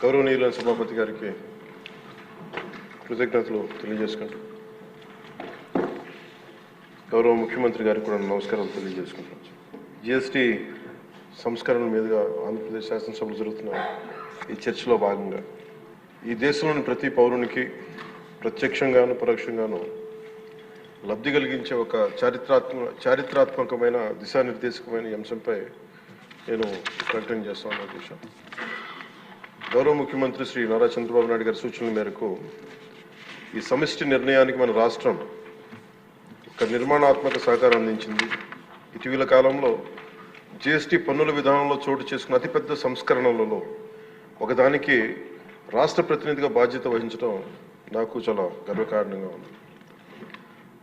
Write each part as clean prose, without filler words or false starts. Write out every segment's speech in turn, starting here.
గౌరవనీయులైన సభాపతి గారికి కృతజ్ఞతలు తెలియజేసుకుంటూ గౌరవ ముఖ్యమంత్రి గారికి కూడా నమస్కారాలు తెలియజేసుకుంటున్నాను. జిఎస్టీ సంస్కరణ మీదుగా ఆంధ్రప్రదేశ్ శాసనసభలో జరుగుతున్న ఈ చర్చలో భాగంగా ఈ దేశంలోని ప్రతి పౌరునికి ప్రత్యక్షంగాను పరోక్షంగాను లబ్ధి కలిగించే ఒక చారిత్రాత్మకమైన దిశానిర్దేశకమైన అంశంపై నేను ప్రకటన చేస్తాను. అధ్యక్ష, గౌరవ ముఖ్యమంత్రి శ్రీ నారా చంద్రబాబు నాయుడు గారి సూచనల మేరకు ఈ సమిష్టి నిర్ణయానికి మన రాష్ట్రం ఒక నిర్మాణాత్మక సహకారం అందించింది. ఇటీవల కాలంలో జిఎస్టీ పన్నుల విధానంలో చోటు చేసుకున్న అతిపెద్ద సంస్కరణలలో ఒకదానికి రాష్ట్ర ప్రతినిధిగా బాధ్యత వహించడం నాకు చాలా గర్వకారణంగా ఉంది.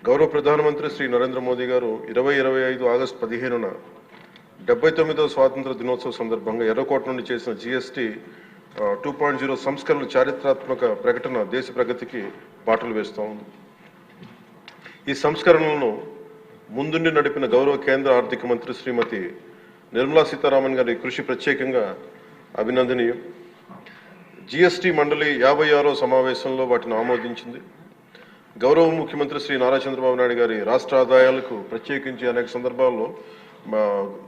గౌరవ ప్రధానమంత్రి శ్రీ నరేంద్ర మోదీ గారు 2025 ఆగస్టు 15న 79వ స్వాతంత్ర దినోత్సవ సందర్భంగా ఎర్రకోట నుండి చేసిన జిఎస్టీ 2.0 సంస్కరణల చారిత్రాత్మక ప్రకటన దేశ ప్రగతికి బాటలు వేస్తూ ఉంది. ఈ సంస్కరణలను ముందుండి నడిపిన గౌరవ కేంద్ర ఆర్థిక మంత్రి శ్రీమతి నిర్మలా సీతారామన్ గారి కృషి ప్రత్యేకంగా అభినందనీయం. జిఎస్టీ మండలి 56వ సమావేశంలో వాటిని ఆమోదించింది. గౌరవ ముఖ్యమంత్రి శ్రీ నారా చంద్రబాబు నాయుడు గారి రాష్ట్ర ఆదాయాలకు ప్రత్యేకించి అనేక సందర్భాల్లో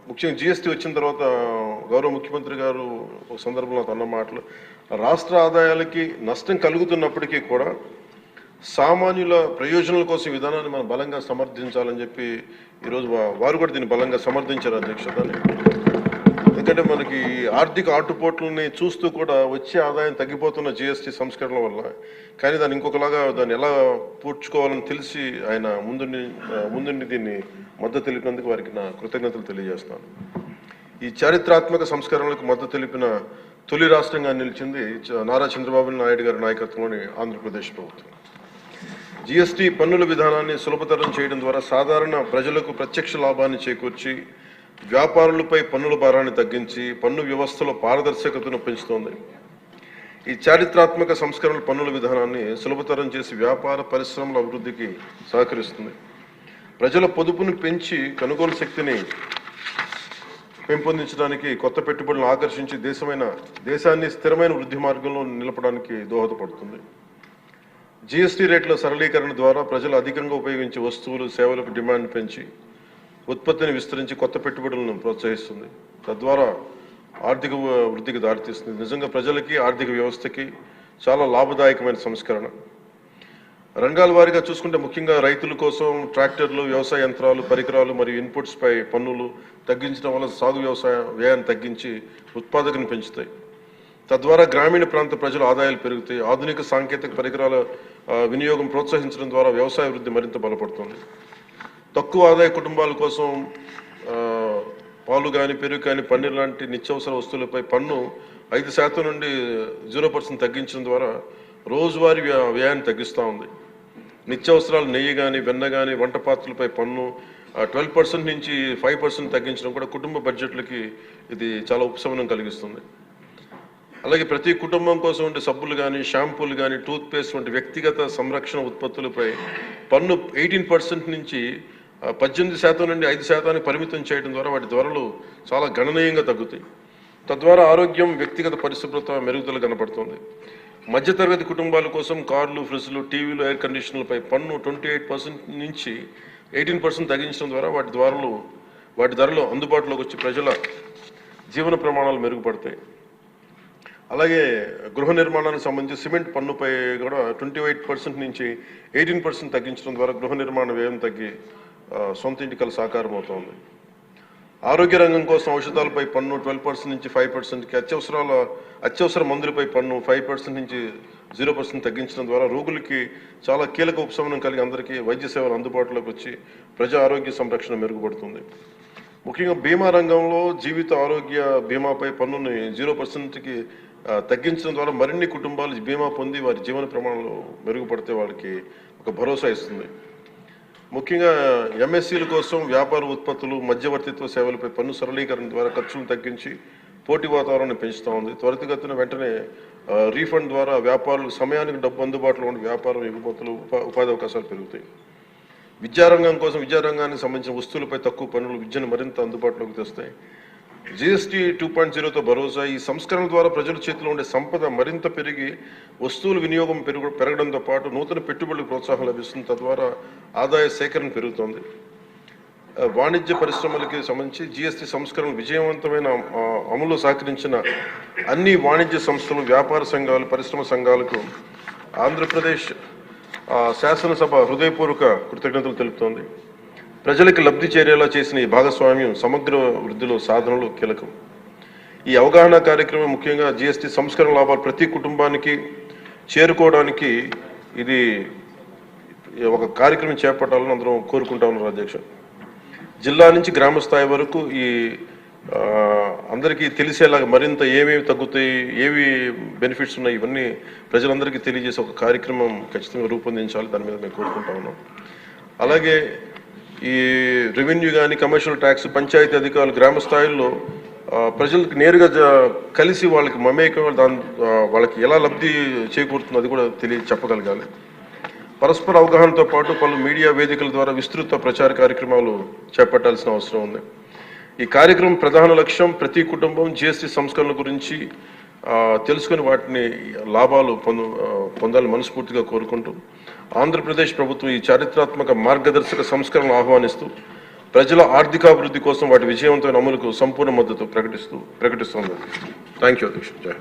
ముఖ్యంగా జిఎస్టీ వచ్చిన తర్వాత గౌరవ ముఖ్యమంత్రి గారు ఒక సందర్భంలో అన్న మాటలు రాష్ట్ర ఆదాయాలకి నష్టం కలుగుతున్నప్పటికీ కూడా సామాన్యుల ప్రయోజనాల కోసం ఈ విధానాన్ని మనం బలంగా సమర్థించాలని చెప్పి ఈరోజు వారు కూడా దీన్ని బలంగా సమర్థించారు. అధ్యక్షతని ఎందుకంటే మనకి ఆర్థిక ఆటుపోట్లని చూస్తూ కూడా వచ్చే ఆదాయం తగ్గిపోతున్న జిఎస్టీ సంస్కరణల వల్ల, కానీ దాన్ని ఇంకొకలాగా దాన్ని ఎలా పూడ్చుకోవాలని తెలిసి ఆయన ముందుండి దీన్ని మద్దతు తెలిపినందుకు వారికి నా కృతజ్ఞతలు తెలియజేస్తాను. ఈ చారిత్రాత్మక సంస్కరణలకు మద్దతు తెలిపిన తొలి రాష్ట్రంగా నిలిచింది నారా చంద్రబాబు నాయుడు గారి నాయకత్వంలోని ఆంధ్రప్రదేశ్ ప్రభుత్వం. జిఎస్టీ పన్నుల విధానాన్ని సులభతరం చేయడం ద్వారా సాధారణ ప్రజలకు ప్రత్యక్ష లాభాన్ని చేకూర్చి వ్యాపారులపై పన్నుల భారాన్ని తగ్గించి పన్ను వ్యవస్థలో పారదర్శకతను పెంచుతోంది. ఈ చారిత్రాత్మక సంస్కరణల పన్నుల విధానాన్ని సులభతరం చేసి వ్యాపార పరిశ్రమల అభివృద్ధికి సహకరిస్తుంది. ప్రజల పొదుపును పెంచి కొనుగోలు శక్తిని పెంపొందించడానికి, కొత్త పెట్టుబడులను ఆకర్షించి దేశాన్ని స్థిరమైన వృద్ధి మార్గంలో నిలపడానికి దోహదపడుతుంది. జిఎస్టీ రేట్ల సరళీకరణ ద్వారా ప్రజలు అధికంగా ఉపయోగించే వస్తువులు సేవలకు డిమాండ్ పెంచి ఉత్పత్తిని విస్తరించి కొత్త పెట్టుబడులను ప్రోత్సహిస్తుంది. తద్వారా ఆర్థిక వృద్ధికి దారితీస్తుంది. నిజంగా ప్రజలకి ఆర్థిక వ్యవస్థకి చాలా లాభదాయకమైన సంస్కరణ. రంగాల వారీగా చూసుకుంటే ముఖ్యంగా రైతుల కోసం ట్రాక్టర్లు, వ్యవసాయ యంత్రాలు, పరికరాలు మరియు ఇన్పుట్స్ పై పన్నులు తగ్గించడం వల్ల సాగు వ్యవసాయ వ్యయాన్ని తగ్గించి ఉత్పాదకను పెంచుతాయి. తద్వారా గ్రామీణ ప్రాంత ప్రజల ఆదాయాలు పెరుగుతాయి. ఆధునిక సాంకేతిక పరికరాల వినియోగం ప్రోత్సహించడం ద్వారా వ్యవసాయ వృద్ధి మరింత బలపడుతుంది. తక్కువ ఆదాయ కుటుంబాల కోసం పాలు కానీ, పెరుగు కానీ, పన్నీర్ లాంటి నిత్యావసర వస్తువులపై పన్ను 5% నుండి 0% తగ్గించడం ద్వారా రోజువారీ వ్యయాన్ని తగ్గిస్తూ ఉంది. నిత్యావసరాలు నెయ్యి కానీ, వెన్న కానీ, వంట పాత్రలపై పన్ను 12% నుంచి 5% తగ్గించడం కూడా కుటుంబ బడ్జెట్లకి ఇది చాలా ఉపశమనం కలిగిస్తుంది. అలాగే ప్రతి కుటుంబం కోసం ఉండే సబ్బులు కానీ, షాంపూలు కానీ, టూత్పేస్ట్ వంటి వ్యక్తిగత సంరక్షణ ఉత్పత్తులపై పన్ను 18% నుంచి 18% నుండి 5% పరిమితం చేయడం ద్వారా వాటి ధరలు చాలా గణనీయంగా తగ్గుతాయి. తద్వారా ఆరోగ్యం, వ్యక్తిగత పరిశుభ్రత మెరుగుదల కనపడుతుంది. మధ్యతరగతి కుటుంబాల కోసం కార్లు, ఫ్రిడ్జ్లు, టీవీలు, ఎయిర్ కండిషనర్లపై పన్ను 28% నుంచి 18% తగ్గించడం ద్వారా వాటి ధరలు అందుబాటులోకి వచ్చి ప్రజల జీవన ప్రమాణాలు మెరుగుపడతాయి. అలాగే గృహ నిర్మాణానికి సంబంధించి సిమెంట్ పన్నుపై కూడా 28% నుంచి 18% తగ్గించడం ద్వారా గృహ నిర్మాణ వ్యయం తగ్గి సొంత ఇంటి కల సాకారం అవుతుంది. ఆరోగ్య రంగం కోసం ఔషధాలపై పన్ను 12% నుంచి 5%కి, అత్యవసర మందులపై పన్ను 5% నుంచి 0% తగ్గించడం ద్వారా రోగులకి చాలా కీలక ఉపశమనం కలిగి అందరికీ వైద్య సేవలు అందుబాటులోకి వచ్చి ప్రజా ఆరోగ్య సంరక్షణ మెరుగుపడుతుంది. ముఖ్యంగా బీమా రంగంలో జీవిత ఆరోగ్య బీమాపై పన్నుని 0%కి తగ్గించడం ద్వారా మరిన్ని కుటుంబాలు బీమా పొంది వారి జీవన ప్రమాణాలు మెరుగుపడితే వాళ్ళకి ఒక భరోసా ఇస్తుంది. ముఖ్యంగా ఎంఎస్సీల కోసం వ్యాపార ఉత్పత్తులు, మధ్యవర్తిత్వ సేవలపై పన్ను సరళీకరణ ద్వారా ఖర్చులను తగ్గించి పోటీ వాతావరణాన్ని పెంచుతూ ఉంది. త్వరితగతిన వెంటనే రీఫండ్ ద్వారా వ్యాపారులకు సమయానికి డబ్బు అందుబాటులో ఉండే వ్యాపారం, ఎగుమతులు, ఉపాధి అవకాశాలు పెరుగుతాయి. విద్యారంగం కోసం విద్యారంగానికి సంబంధించిన వస్తువులపై తక్కువ పన్నులు విద్యను మరింత అందుబాటులోకి తెస్తాయి. జిఎస్టీ 2.0తో భరోసా. ఈ సంస్కరణల ద్వారా ప్రజల చేతిలో ఉండే సంపద మరింత పెరిగి వస్తువుల వినియోగం పెరగడంతో పాటు నూతన పెట్టుబడులకు ప్రోత్సాహం లభిస్తుంది. తద్వారా ఆదాయ సేకరణ పెరుగుతోంది. వాణిజ్య పరిశ్రమలకి సంబంధించి జిఎస్టీ సంస్కరణ విజయవంతమైన అమలు సహకరించిన అన్ని వాణిజ్య సంస్థలు, వ్యాపార సంఘాలు, పరిశ్రమ సంఘాలకు ఆంధ్రప్రదేశ్ శాసనసభ హృదయపూర్వక కృతజ్ఞతలు తెలుపుతోంది. ప్రజలకు లబ్ధి చేరేలా చేసిన ఈ భాగస్వామ్యం సమగ్ర వృద్ధిలో సాధనలో కీలకం. ఈ అవగాహన కార్యక్రమం ముఖ్యంగా జిఎస్టీ సంస్కరణ లాభాలు ప్రతి కుటుంబానికి చేరుకోవడానికి ఇది ఒక కార్యక్రమం చేపట్టాలని అందరం కోరుకుంటా ఉన్నారు అధ్యక్ష. జిల్లా నుంచి గ్రామ స్థాయి వరకు ఈ అందరికీ తెలిసేలాగా మరింత ఏమేమి తగ్గుతాయి, ఏవి బెనిఫిట్స్ ఉన్నాయి, ఇవన్నీ ప్రజలందరికీ తెలియజేసే ఒక కార్యక్రమం ఖచ్చితంగా రూపొందించాలి. దాని మీద మేము కోరుకుంటా ఉన్నాం. అలాగే ఈ రెవెన్యూ కానీ, కమర్షియల్ ట్యాక్స్, పంచాయతీ అధికారులు గ్రామ స్థాయిలో ప్రజలకు నేరుగా కలిసి వాళ్ళకి మమేకం వాళ్ళకి ఎలా లబ్ధి చేకూరుతుందో అది కూడా చెప్పగలగాలి. పరస్పర అవగాహనతో పాటు పలు మీడియా వేదికల ద్వారా విస్తృత ప్రచార కార్యక్రమాలు చేపట్టాల్సిన అవసరం ఉంది. ఈ కార్యక్రమం ప్రధాన లక్ష్యం ప్రతి కుటుంబం జిఎస్టీ సంస్కరణల గురించి తెలుసుకుని వాటిని లాభాలు పొందాలని మనస్ఫూర్తిగా కోరుకుంటూ ఆంధ్రప్రదేశ్ ప్రభుత్వం ఈ చారిత్రాత్మక మార్గదర్శక సంస్కరణలు ఆహ్వానిస్తూ ప్రజల ఆర్థికాభివృద్ధి కోసం వాటి విజయవంతమైన అమలుకు సంపూర్ణ మద్దతు ప్రకటిస్తోంది. థ్యాంక్ యూ అధ్యక్ష. జై.